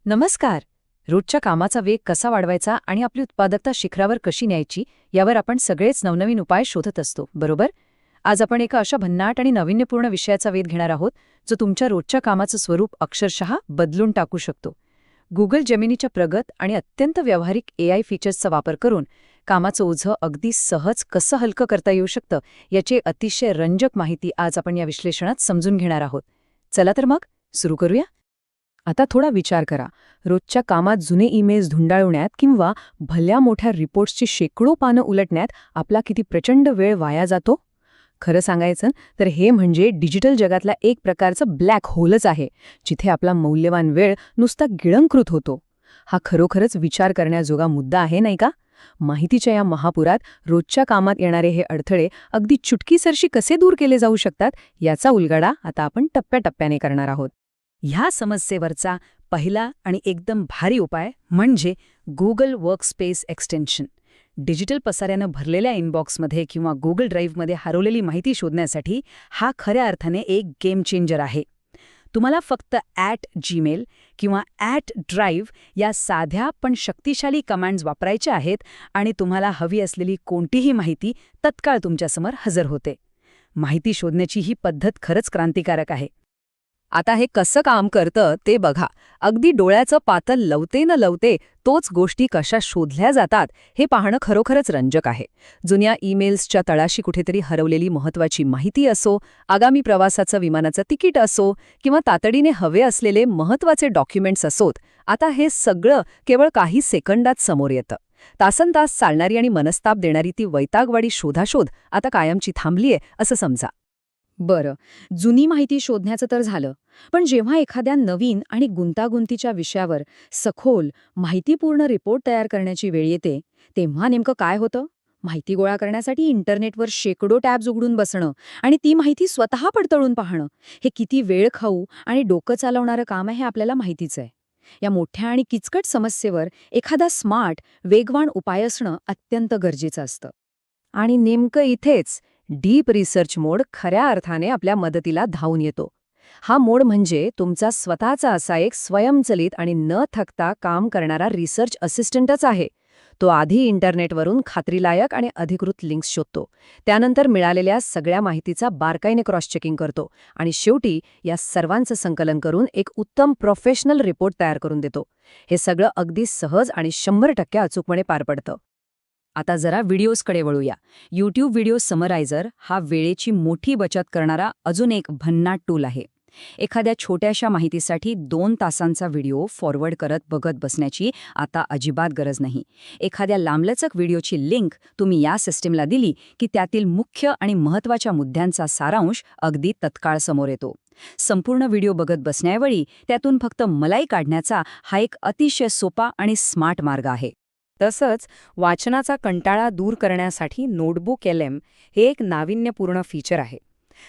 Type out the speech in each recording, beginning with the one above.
नमस्कार. रोजच्या कामाचा वेग कसा वाढवायचा आणि आपली उत्पादकता शिखरावर कशी न्यायची यावर आपण सगळेच नवनवीन उपाय शोधत असतो, बरोबर? आज आपण एका अशा भन्नाट आणि नाविन्यपूर्ण विषयाचा वेध घेणार आहोत जो तुमच्या रोजच्या कामाचं स्वरूप अक्षरशः बदलून टाकू शकतो. गुगल जेमिनीच्या प्रगत आणि अत्यंत व्यावहारिक AI फीचर्सचा वापर करून कामाचं ओझं अगदी सहज कसं हलकं करता येऊ शकतं याची अतिशय रंजक माहिती आज आपण या विश्लेषणात समजून घेणार आहोत. चला तर मग सुरू करूया. आता थोडा विचार करा. रोजच्या कामात जुने ईमेल्स धुंडाळवण्यात किंवा भल्या मोठ्या रिपोर्ट्सची शेकडो पानं उलटण्यात आपला किती प्रचंड वेळ वाया जातो. खरं सांगायचं तर हे म्हणजे डिजिटल जगातला एक प्रकारचं ब्लॅक होलच आहे, जिथे आपला मौल्यवान वेळ नुसता गिळंकृत होतो. हा खरोखरच विचार करण्याजोगा मुद्दा आहे, नाही का? माहितीच्या या महापुरात रोजच्या कामात येणारे हे अडथळे अगदी चुटकीसरशी कसे दूर केले जाऊ शकतात याचा उलगडा आता आपण टप्प्याटप्प्याने करणार आहोत. ह्या समस्येवरचा पहिला आणि एकदम भारी उपाय म्हणजे गुगल वर्कस्पेस एक्सटेन्शन. डिजिटल पसाऱ्यानं भरलेल्या इनबॉक्समध्ये किंवा गुगल ड्राईव्हमध्ये हरवलेली माहिती शोधण्यासाठी हा खऱ्या अर्थाने एक गेम चेंजर आहे. तुम्हाला फक्त @gmail किंवा @drive या साध्या पण शक्तिशाली कमांड्स वापरायच्या आहेत आणि तुम्हाला हवी असलेली कोणतीही माहिती तत्काळ तुमच्यासमोर हजर होते. माहिती शोधण्याची ही पद्धत खरंच क्रांतिकारक आहे. आता हे कसं काम करतं ते बघा. अगदी डोळ्याचं पातळ लवते न लवते तोच गोष्टी कशा शोधल्या जातात हे पाहणं खरोखरच रंजक आहे. जुन्या ईमेल्सच्या तळाशी कुठेतरी हरवलेली महत्त्वाची माहिती असो, आगामी प्रवासाचं विमानाचं तिकीट असो किंवा तातडीने हवे असलेले महत्त्वाचे डॉक्युमेंट्स असोत, आता हे सगळं केवळ काही सेकंदात समोर येतं. तासनतास चालणारी आणि मनस्ताप देणारी ती वैतागवाडी शोधाशोध आता कायमची थांबलीये असं समजा. बरं, जुनी माहिती शोधण्याचं तर झालं, पण जेव्हा एखाद्या नवीन आणि गुंतागुंतीच्या विषयावर सखोल, माहितीपूर्ण रिपोर्ट तयार करण्याची वेळ येते, तेव्हा नेमकं काय होतं? माहिती गोळा करण्यासाठी इंटरनेटवर शेकडो टॅब्स उघडून बसणं आणि ती माहिती स्वतः पडताळून पाहणं, हे किती वेळ खाऊ आणि डोकं चालवणारं काम आहे हे आपल्याला माहितीच आहे. या मोठ्या आणि किचकट समस्येवर एखादा स्मार्ट, वेगवान उपाय असणं अत्यंत गरजेचं असतं. आणि नेमकं इथेच डीप रिसर्च मोड खऱ्या अर्थाने आपल्या मदतीला धावून येतो. हा मोड म्हणजे तुमचा स्वतःचा असा एक स्वयंचलित आणि न थकता काम करणारा रिसर्च असिस्टंटच आहे. तो आधी इंटरनेटवरून खात्रीलायक आणि अधिकृत लिंक्स शोधतो, त्यानंतर मिळालेल्या सगळ्या माहितीचा बारकाईने क्रॉस चेकिंग करतो आणि शेवटी या सर्वांचं संकलन करून एक उत्तम प्रोफेशनल रिपोर्ट तयार करून देतो. हे सगळं अगदी सहज आणि 100% अचूकपणे पार पडतं. आता जरा व्हिडिओजकडे वळूया. यूट्यूब व्हिडिओ समरायझर हा वेळेची मोठी बचत करणारा अजून एक भन्नाट टूल आहे. एखाद्या छोट्याशा माहितीसाठी 2 तासांचा व्हिडिओ फॉरवर्ड करत बघत बसण्याची आता अजिबात गरज नाही. एखाद्या लांबलचक व्हिडिओची लिंक तुम्ही या सिस्टीमला दिली की त्यातील मुख्य आणि महत्त्वाच्या मुद्द्यांचा सारांश अगदी तत्काळ समोर येतो. संपूर्ण व्हिडिओ बघत बसण्याऐवजी त्यातून फक्त मलाई काढण्याचा हा एक अतिशय सोपा आणि स्मार्ट मार्ग आहे. तसंच वाचनाचा कंटाळा दूर करण्यासाठी नोटबुक LM हे एक नाविन्यपूर्ण फीचर आहे.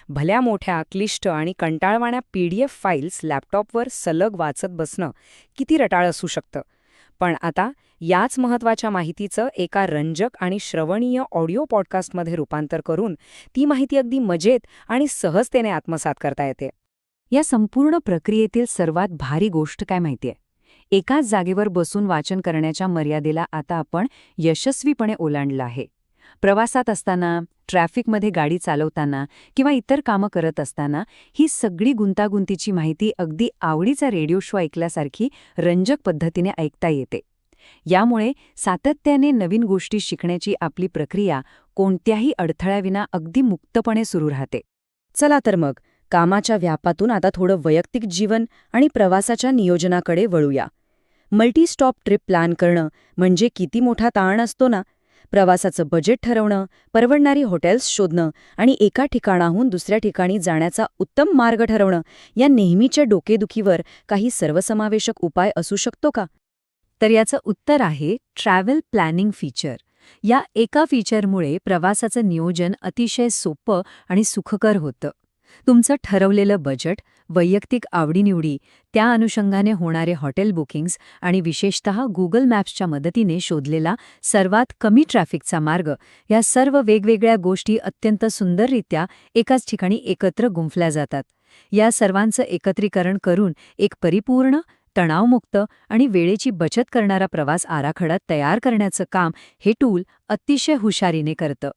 भल्या मोठ्या, क्लिष्ट आणि कंटाळवाण्या PDF फाईल्स लॅपटॉपवर सलग वाचत बसणं किती रटाळ असू शकतं. पण आता याच महत्त्वाच्या माहितीचं एका रंजक आणि श्रवणीय ऑडिओ पॉडकास्टमध्ये रूपांतर करून ती माहिती अगदी मजेत आणि सहजतेने आत्मसात करता येते. या संपूर्ण प्रक्रियेतील सर्वात भारी गोष्ट काय माहितीये? एकाच जागेवर बसून वाचन करण्याच्या मर्यादेला आता आपण यशस्वीपणे ओलांडलं आहे. प्रवासात असताना, ट्रॅफिकमध्ये गाडी चालवताना किंवा इतर कामं करत असताना ही सगळी गुंतागुंतीची माहिती अगदी आवडीचा रेडिओ शो ऐकल्यासारखी रंजक पद्धतीने ऐकता येते. यामुळे सातत्याने नवीन गोष्टी शिकण्याची आपली प्रक्रिया कोणत्याही अडथळ्याविना अगदी मुक्तपणे सुरू राहते. चला तर मग कामाच्या व्यापातून आता थोडं वैयक्तिक जीवन आणि प्रवासाच्या नियोजनाकडे वळूया. मल्टी स्टॉप ट्रिप प्लॅन करणं म्हणजे किती मोठा ताण असतो ना. प्रवासाचं बजेट ठरवणं, परवडणारी हॉटेल्स शोधणं आणि एका ठिकाणाहून दुसऱ्या ठिकाणी जाण्याचा उत्तम मार्ग ठरवणं, या नेहमीच्या डोकेदुखीवर काही सर्वसमावेशक उपाय असू शकतो का? तर याचं उत्तर आहे ट्रॅव्हल प्लॅनिंग फीचर. या एका फीचरमुळे प्रवासाचं नियोजन अतिशय सोपं आणि सुखकर होतं. तुमचं ठरवलेलं बजेट, वैयक्तिक आवडीनिवडी, त्या अनुषंगाने होणारे हॉटेल बुकिंग्स आणि विशेषतः गुगल मॅप्सच्या मदतीने शोधलेला सर्वात कमी ट्रॅफिकचा मार्ग, या सर्व वेगवेगळ्या गोष्टी अत्यंत सुंदररित्या एकाच ठिकाणी एकत्र गुंफल्या जातात. या सर्वांचं एकत्रीकरण करून एक परिपूर्ण, तणावमुक्त आणि वेळेची बचत करणारा प्रवास आराखडा तयार करण्याचं काम हे टूल अतिशय हुशारीने करतं.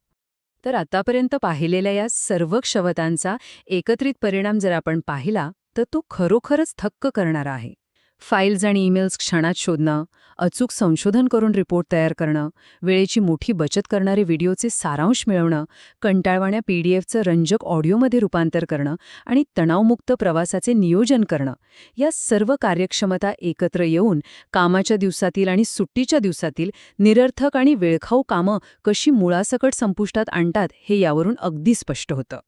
तर आतापर्यंत पाहिलेल्या या सर्व क्षमतांचा एकत्रित परिणाम जर आपण पाहिला तर तो खरोखरच थक्क करणारा आहे. फाईल्स आणि ईमेल्स क्षणात शोधणं, अचूक संशोधन करून रिपोर्ट तयार करणं, वेळेची मोठी बचत करणारे व्हिडिओचे सारांश मिळवणं, कंटाळवाण्या पीडीएफचं रंजक ऑडिओमध्ये रूपांतर करणं आणि तणावमुक्त प्रवासाचे नियोजन करणं, या सर्व कार्यक्षमता एकत्र येऊन कामाच्या दिवसातील आणि सुट्टीच्या दिवसातील निरर्थक आणि वेळखाऊ कामं कशी मुळासकट संपुष्टात आणतात हे यावरून अगदी स्पष्ट होतं.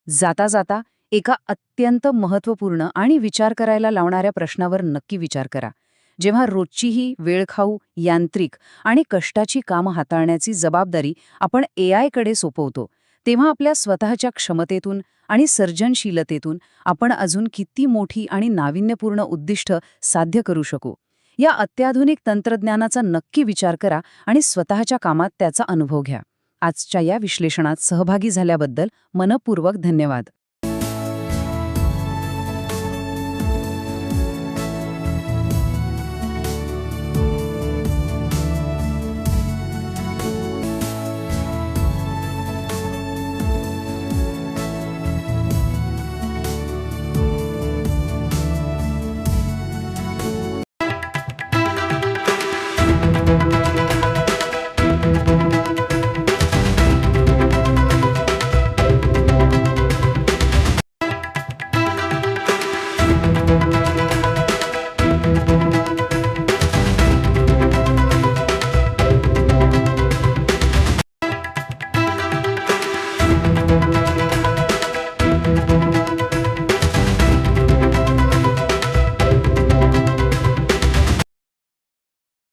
जाता जाता एका अत्यंत महत्त्वपूर्ण आणि विचार करायला लावणाऱ्या प्रश्नावर नक्की विचार करा. जेव्हा रोजचीही वेळखाऊ, यांत्रिक आणि कष्टाची कामं हाताळण्याची जबाबदारी आपण एआयकडे सोपवतो, तेव्हा आपल्या स्वतःच्या क्षमतेतून आणि सर्जनशीलतेतून आपण अजून किती मोठी आणि नाविन्यपूर्ण उद्दिष्ट साध्य करू शकू. या अत्याधुनिक तंत्रज्ञानाचा नक्की विचार करा आणि स्वतःच्या कामात त्याचा अनुभव घ्या. आजच्या या विश्लेषणात सहभागी झाल्याबद्दल मनःपूर्वक धन्यवाद.